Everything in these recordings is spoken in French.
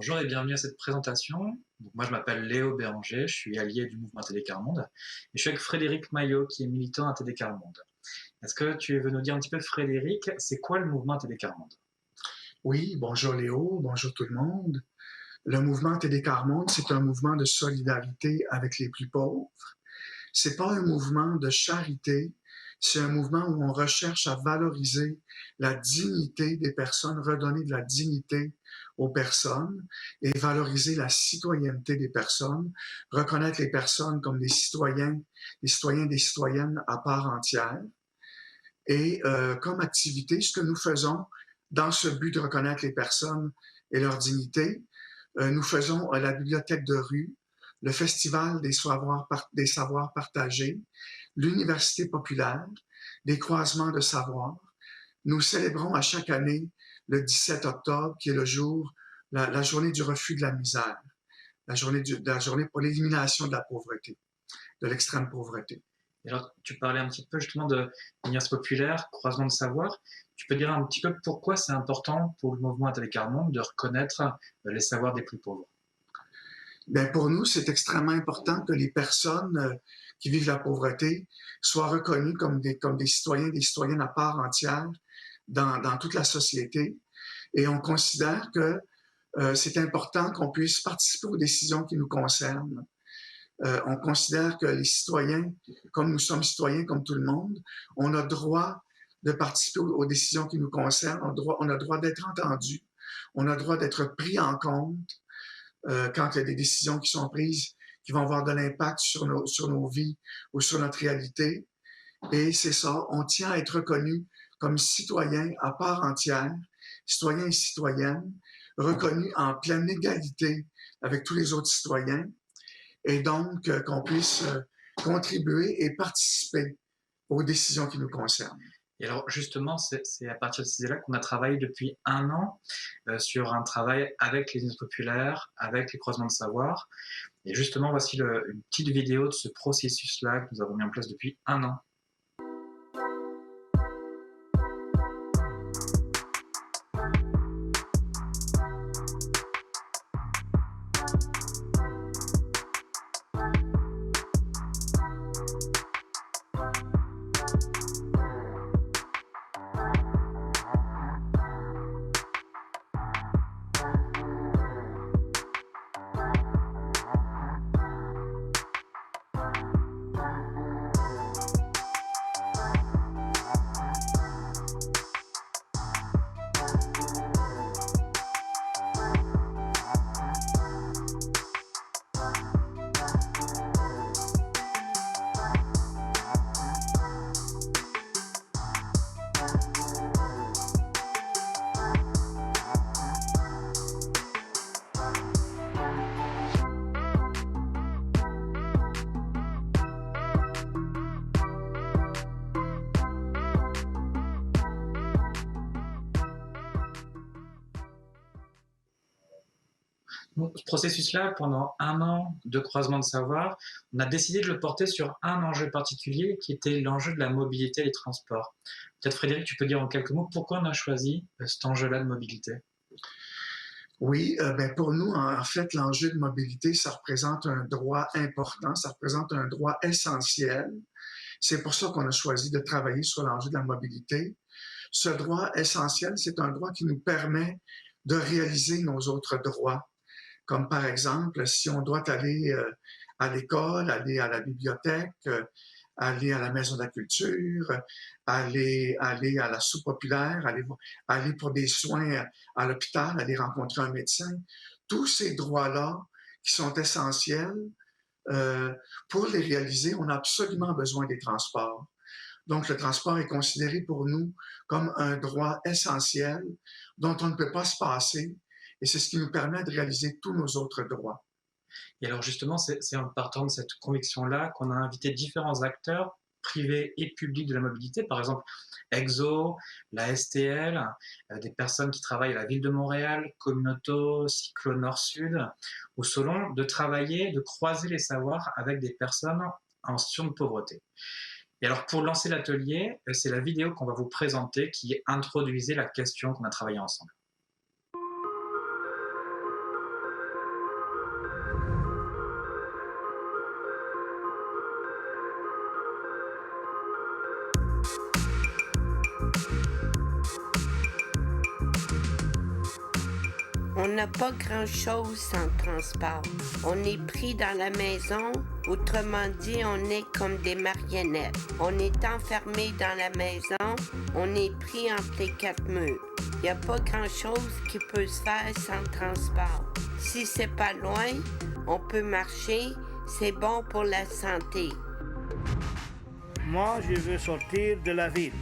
Bonjour et bienvenue à cette présentation. Moi, je m'appelle Léo Béranger, je suis allié du mouvement TD Quart Monde et je suis avec Frédéric Maillot qui est militant à TD Quart Monde. Est-ce que tu veux nous dire un petit peu, Frédéric, c'est quoi le mouvement TD Quart Monde? Oui, bonjour Léo, bonjour tout le monde. Le mouvement TD Quart Monde, c'est un mouvement de solidarité avec les plus pauvres. C'est pas un mouvement de charité, c'est un mouvement où on recherche à valoriser la dignité des personnes, redonner de la dignité aux personnes et valoriser la citoyenneté des personnes, reconnaître les personnes comme des citoyens, des citoyennes à part entière. Et comme activité, ce que nous faisons dans ce but de reconnaître les personnes et leur dignité, nous faisons la bibliothèque de rue, le festival des savoirs partagés, l'université populaire, des croisements de savoirs. Nous célébrons à chaque année le 17 octobre, qui est le jour, la journée du refus de la misère, la journée pour l'élimination de la pauvreté, de l'extrême pauvreté. Et alors, tu parlais un petit peu justement de l'université populaire, croisement de savoir. Tu peux dire un petit peu pourquoi c'est important pour le mouvement TD Quart Monde de reconnaître les savoirs des plus pauvres? Bien, pour nous, c'est extrêmement important que les personnes qui vivent la pauvreté soient reconnues comme des citoyens, des citoyennes à part entière dans toute la société. Et on considère que c'est important qu'on puisse participer aux décisions qui nous concernent. On considère que les citoyens, comme nous sommes citoyens comme tout le monde, on a droit de participer aux décisions qui nous concernent, on a droit d'être entendu, on a droit d'être pris en compte quand il y a des décisions qui sont prises qui vont avoir de l'impact sur nos vies ou sur notre réalité. Et c'est ça, on tient à être reconnu comme citoyen à part entière, citoyens et citoyennes, reconnus en pleine égalité avec tous les autres citoyens, et donc qu'on puisse contribuer et participer aux décisions qui nous concernent. Et alors justement, c'est à partir de ces idées-là qu'on a travaillé depuis un an sur un travail avec les universités populaires, avec les croisements de savoir. Et justement, voici une petite vidéo de ce processus-là que nous avons mis en place depuis un an. Donc, ce processus-là, pendant un an de croisement de savoir, on a décidé de le porter sur un enjeu particulier qui était l'enjeu de la mobilité et des transports. Peut-être Frédéric, tu peux dire en quelques mots pourquoi on a choisi cet enjeu-là de mobilité? Oui, ben pour nous, en fait, l'enjeu de mobilité, ça représente un droit important, ça représente un droit essentiel. C'est pour ça qu'on a choisi de travailler sur l'enjeu de la mobilité. Ce droit essentiel, c'est un droit qui nous permet de réaliser nos autres droits, comme par exemple, si on doit aller à l'école, aller à la bibliothèque, aller à la maison de la culture, aller à la soupe populaire, aller pour des soins à l'hôpital, aller rencontrer un médecin. Tous ces droits-là qui sont essentiels, pour les réaliser, on a absolument besoin des transports. Donc, le transport est considéré pour nous comme un droit essentiel dont on ne peut pas se passer, et c'est ce qui nous permet de réaliser tous nos autres droits. Et alors justement, c'est en partant de cette conviction-là qu'on a invité différents acteurs privés et publics de la mobilité, par exemple EXO, la STL, des personnes qui travaillent à la ville de Montréal, Communauto, Cyclo Nord-Sud, ou Solon, de travailler, de croiser les savoirs avec des personnes en situation de pauvreté. Et alors pour lancer l'atelier, c'est la vidéo qu'on va vous présenter qui introduisait la question qu'on a travaillée ensemble. On n'a pas grand-chose sans transport. On est pris dans la maison, autrement dit, on est comme des marionnettes. On est enfermé dans la maison, on est pris entre les quatre murs. Il n'y a pas grand-chose qui peut se faire sans transport. Si c'est pas loin, on peut marcher, c'est bon pour la santé. Moi, je veux sortir de la ville.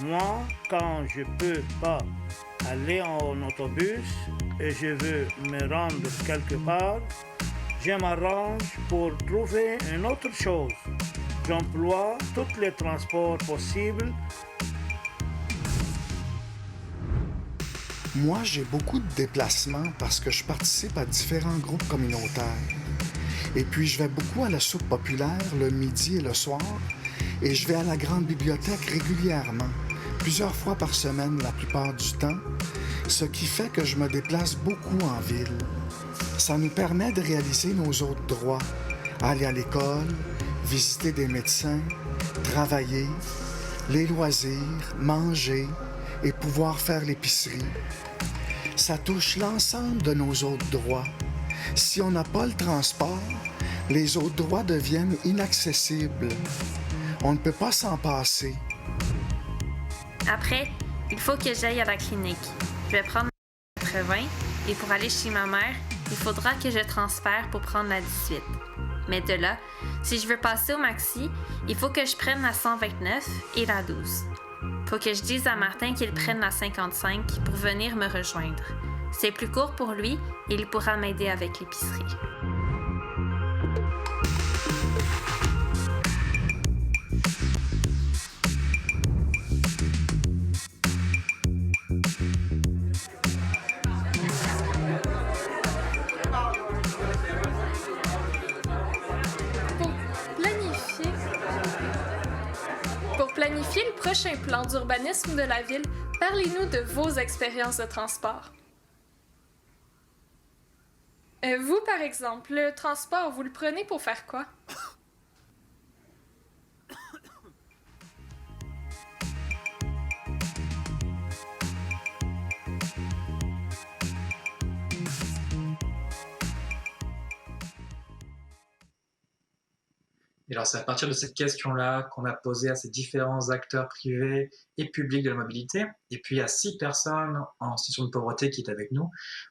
Moi, quand je peux pas aller en autobus et je veux me rendre quelque part, je m'arrange pour trouver une autre chose. J'emploie tous les transports possibles. Moi, j'ai beaucoup de déplacements parce que je participe à différents groupes communautaires. Et puis, je vais beaucoup à la soupe populaire le midi et le soir. Et je vais à la grande bibliothèque régulièrement, plusieurs fois par semaine la plupart du temps, ce qui fait que je me déplace beaucoup en ville. Ça nous permet de réaliser nos autres droits, aller à l'école, visiter des médecins, travailler, les loisirs, manger et pouvoir faire l'épicerie. Ça touche l'ensemble de nos autres droits. Si on n'a pas le transport, les autres droits deviennent inaccessibles. On ne peut pas s'en passer. Après, il faut que j'aille à la clinique. Je vais prendre la 80 et pour aller chez ma mère, il faudra que je transfère pour prendre la 18. Mais de là, si je veux passer au maxi, il faut que je prenne la 129 et la 12. Faut que je dise à Martin qu'il prenne la 55 pour venir me rejoindre. C'est plus court pour lui et il pourra m'aider avec l'épicerie. Pour planifier le prochain plan d'urbanisme de la ville, parlez-nous de vos expériences de transport. Vous, par exemple, le transport, vous le prenez pour faire quoi? Et alors, c'est à partir de cette question-là qu'on a posé à ces différents acteurs privés et publics de la mobilité, et puis à 6 personnes en situation de pauvreté qui est avec nous.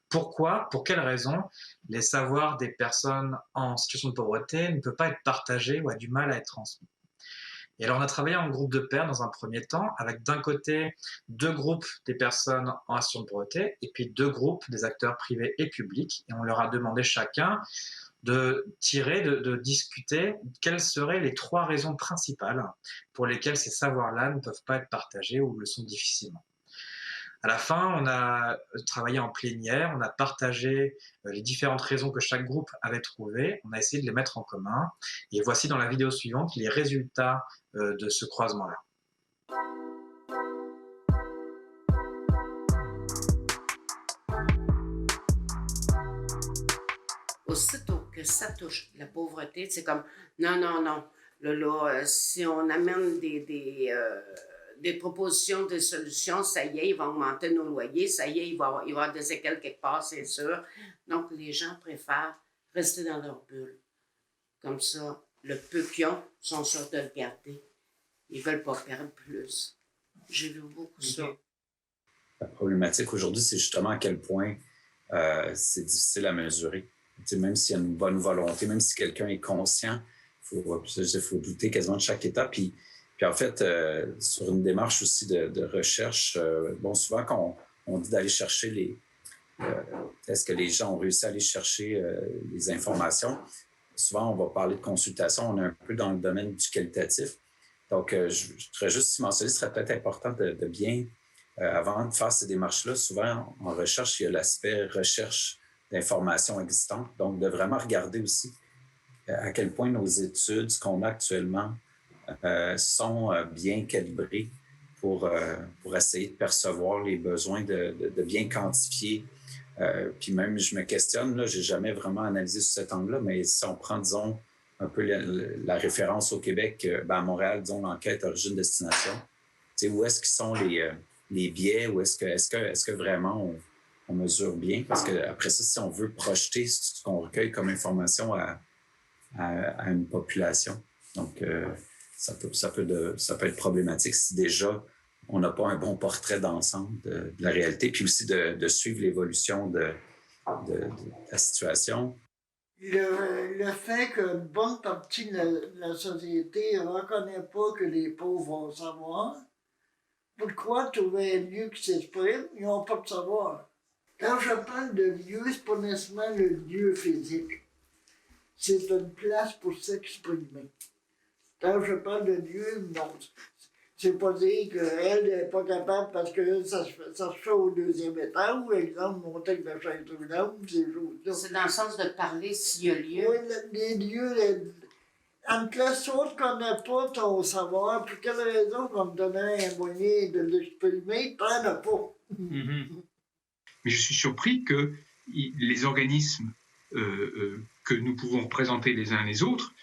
Pourquoi, pour quelles raisons les savoirs des personnes en situation de pauvreté ne peuvent pas être partagés ou a du mal à être transmis? Et alors, on a travaillé en groupe de pairs dans un premier temps, avec d'un côté 2 groupes des personnes en situation de pauvreté, et puis 2 groupes des acteurs privés et publics, et on leur a demandé chacun de discuter quelles seraient les 3 raisons principales pour lesquelles ces savoirs-là ne peuvent pas être partagés ou le sont difficilement. À la fin, on a travaillé en plénière, on a partagé les différentes raisons que chaque groupe avait trouvées, on a essayé de les mettre en commun, et voici dans la vidéo suivante les résultats de ce croisement-là. Aussitôt que ça touche la pauvreté, c'est comme non, non, non. Là, si on amène des propositions, des solutions, ça y est, ils vont augmenter nos loyers, ça y est, il va y avoir des séquelles quelque part, c'est sûr. Donc, les gens préfèrent rester dans leur bulle. Comme ça, le peu qu'ils ont, sont sûrs de le garder. Ils ne veulent pas perdre plus. J'ai vu beaucoup ça. La problématique aujourd'hui, c'est justement à quel point c'est difficile à mesurer. T'sais, même s'il y a une bonne volonté, même si quelqu'un est conscient, il faut douter quasiment de chaque étape. Puis en fait, sur une démarche aussi de recherche, souvent quand on dit d'aller chercher est-ce que les gens ont réussi à aller chercher les informations? Souvent, on va parler de consultation, on est un peu dans le domaine du qualitatif. Donc, je voudrais juste mentionner, ce serait peut-être important de bien, avant de faire ces démarches-là, souvent en recherche, il y a l'aspect recherche d'informations existantes. Donc, de vraiment regarder aussi à quel point nos études, ce qu'on a actuellement, sont bien calibrées pour essayer de percevoir les besoins, de bien quantifier. Puis même, je me questionne, là, je n'ai jamais vraiment analysé sous cet angle-là, mais si on prend, disons, un peu la référence au Québec, à Montréal, disons, l'enquête origine-destination, où est-ce qu'ils sont les biais, ou est-ce que vraiment on mesure bien, parce qu'après ça, si on veut projeter ce qu'on recueille comme information à une population, donc ça peut être problématique si déjà on n'a pas un bon portrait d'ensemble de la réalité, puis aussi de suivre l'évolution de la situation. Le fait qu'une bonne partie de la société ne reconnaît pas que les pauvres vont savoir, pourquoi trouver un lieu qui s'exprime, ils n'ont pas de savoir. Quand je parle de lieu, ce n'est pas nécessairement le lieu physique. C'est une place pour s'exprimer. Quand je parle de lieu, non. C'est pas dire qu'elle n'est pas capable parce que ça se fait au deuxième étage, ou exemple, monter avec la chaise roulante, ces choses-là. C'est dans le sens de parler s'il y a lieu. Oui, les lieux, en classe haute, qu'on n'a pas ton savoir, pour quelle raison qu'on te donnait un moyen de l'exprimer, tu n'en as pas. Mais je suis surpris que les organismes que nous pouvons représenter les uns les autres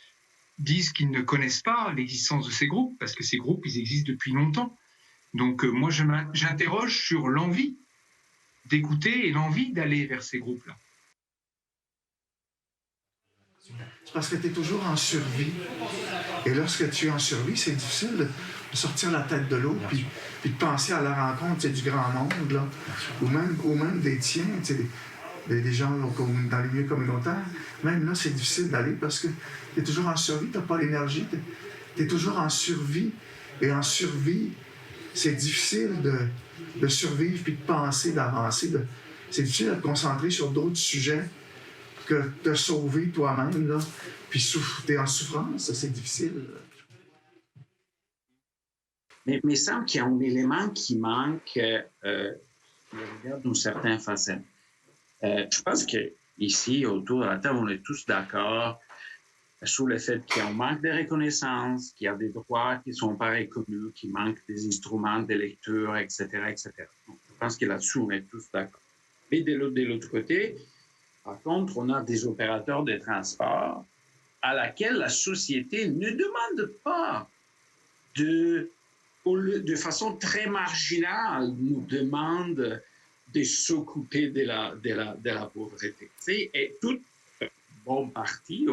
disent qu'ils ne connaissent pas l'existence de ces groupes, parce que ces groupes, ils existent depuis longtemps. Donc moi, j'interroge sur l'envie d'écouter et l'envie d'aller vers ces groupes-là. C'est parce que tu es toujours en survie. Et lorsque tu es en survie, c'est difficile de sortir la tête de l'eau puis de penser à la rencontre du grand monde, là, ou même des tiens, des gens dans les milieux communautaires. Même là, c'est difficile d'aller parce que tu es toujours en survie, tu n'as pas l'énergie, tu es toujours en survie. Et en survie, c'est difficile de survivre puis de penser, d'avancer. C'est difficile de te concentrer sur d'autres sujets que de te sauver toi-même, là. Puis tu es en souffrance, c'est difficile. Mais il me semble qu'il y a un élément qui manque d'une certaine façon. Je pense qu'ici, autour de la table, on est tous d'accord sur le fait qu'il y a un manque de reconnaissance, qu'il y a des droits qui ne sont pas reconnus, qu'il manque des instruments de lecture, etc., etc. Donc, je pense que là-dessus, on est tous d'accord. Mais de l'autre côté, par contre, on a des opérateurs de transport à laquelle la société ne demande pas de façon très marginale, nous demande de s'occuper de la pauvreté. Et toute bonne partie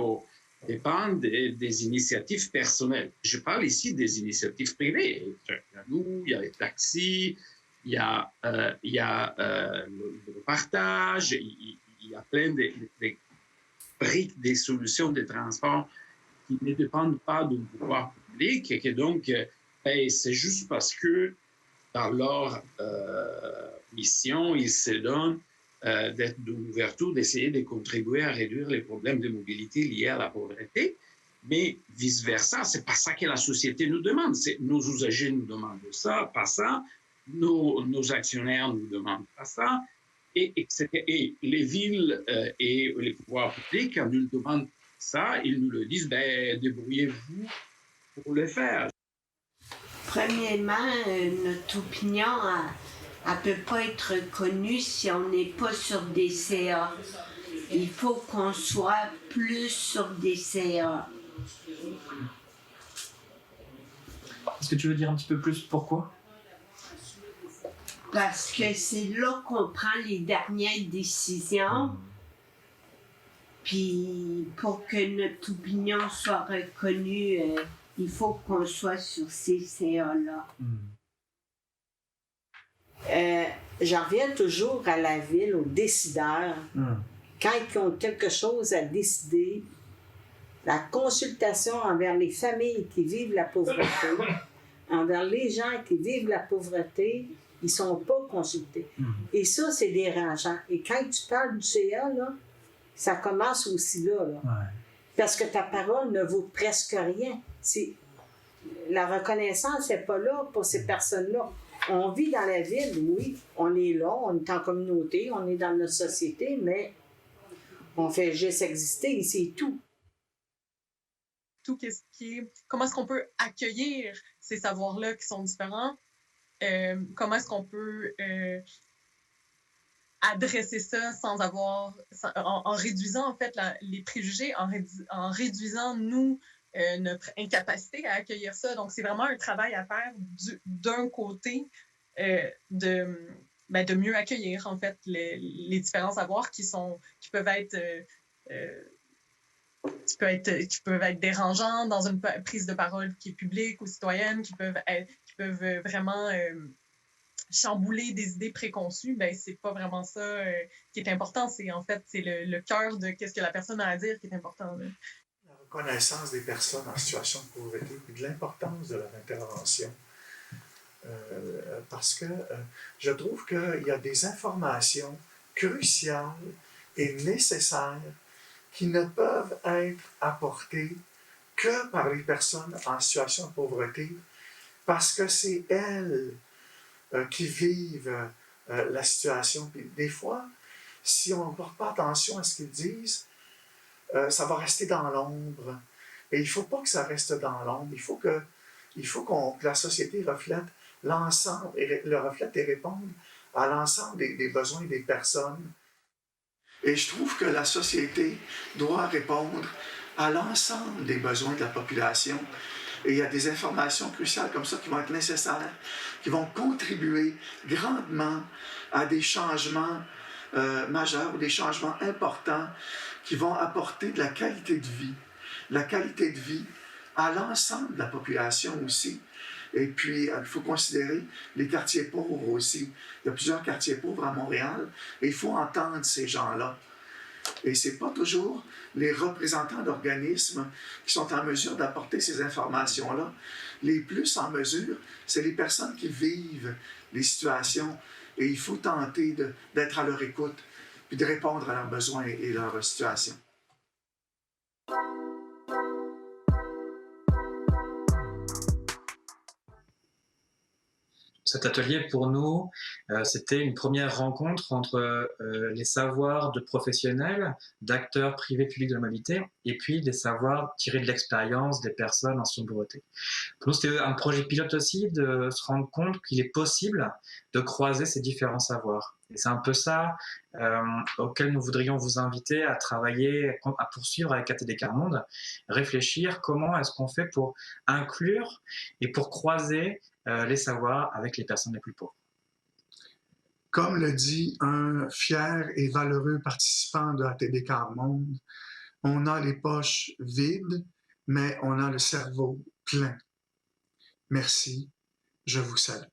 dépend des initiatives personnelles. Je parle ici des initiatives privées. Il y a nous, il y a les taxis, il y a le partage, il y a plein de briques des solutions de transport qui ne dépendent pas du pouvoir public et que donc, c'est juste parce que dans leur mission, ils se donnent d'être d'ouverture, d'essayer de contribuer à réduire les problèmes de mobilité liés à la pauvreté. Mais vice-versa, c'est pas ça que la société nous demande. Nos usagers nous demandent ça, pas ça. Nos actionnaires nous demandent pas ça. Et les villes et les pouvoirs publics, quand ils nous demandent ça, ils nous le disent, débrouillez-vous pour le faire. Premièrement, notre opinion ne peut pas être connue si on n'est pas sur des CA. Il faut qu'on soit plus sur des CA. Est-ce que tu veux dire un petit peu plus pourquoi? Parce que c'est là qu'on prend les dernières décisions. Puis pour que notre opinion soit reconnue, il faut qu'on soit sur ces CA-là. J'en reviens toujours à la ville, aux décideurs. Quand ils ont quelque chose à décider, la consultation envers les familles qui vivent la pauvreté, envers les gens qui vivent la pauvreté, ils ne sont pas consultés. Et ça, c'est dérangeant. Et quand tu parles du CA, là, ça commence aussi là. Parce que ta parole ne vaut presque rien. La reconnaissance n'est pas là pour ces personnes-là. On vit dans la ville, oui, on est là, on est en communauté, on est dans notre société, mais on fait juste exister et c'est tout. Comment est-ce qu'on peut accueillir ces savoirs-là qui sont différents? Comment est-ce qu'on peut adresser ça en réduisant en fait les préjugés, en réduisant notre incapacité à accueillir ça. Donc, c'est vraiment un travail à faire d'un côté de mieux accueillir, en fait, les différents savoirs qui peuvent être dérangeants dans une prise de parole qui est publique ou citoyenne, qui peuvent vraiment chambouler des idées préconçues. Ben, c'est pas vraiment ça qui est important. C'est le cœur de qu'est-ce que la personne a à dire qui est important. Là. La reconnaissance des personnes en situation de pauvreté et de l'importance de leur intervention. Parce que je trouve qu'il y a des informations cruciales et nécessaires qui ne peuvent être apportées que par les personnes en situation de pauvreté, parce que c'est elles qui vivent la situation. Puis des fois, si on ne porte pas attention à ce qu'ils disent, ça va rester dans l'ombre. Et il ne faut pas que ça reste dans l'ombre. Il faut que la société reflète l'ensemble, le reflète et réponde à l'ensemble des besoins des personnes. Et je trouve que la société doit répondre à l'ensemble des besoins de la population. Et il y a des informations cruciales comme ça qui vont être nécessaires, qui vont contribuer grandement à des changements majeurs, des changements importants qui vont apporter de la qualité de vie à l'ensemble de la population aussi. Et puis, il faut considérer les quartiers pauvres aussi. Il y a plusieurs quartiers pauvres à Montréal et il faut entendre ces gens-là. Et ce n'est pas toujours les représentants d'organismes qui sont en mesure d'apporter ces informations-là. Les plus en mesure, c'est les personnes qui vivent les situations et il faut tenter d'être à leur écoute puis de répondre à leurs besoins et leurs situations. Cet atelier, pour nous, c'était une première rencontre entre les savoirs de professionnels, d'acteurs privés publics de la mobilité, et puis des savoirs tirés de l'expérience des personnes en situation de pauvreté. Pour nous, c'était un projet pilote aussi de se rendre compte qu'il est possible de croiser ces différents savoirs. Et c'est un peu ça auquel nous voudrions vous inviter à travailler, à poursuivre avec ATD Quart Monde, réfléchir comment est-ce qu'on fait pour inclure et pour croiser les savoirs avec les personnes les plus pauvres. Comme le dit un fier et valeureux participant de ATD Quart Monde, on a les poches vides, mais on a le cerveau plein. Merci, je vous salue.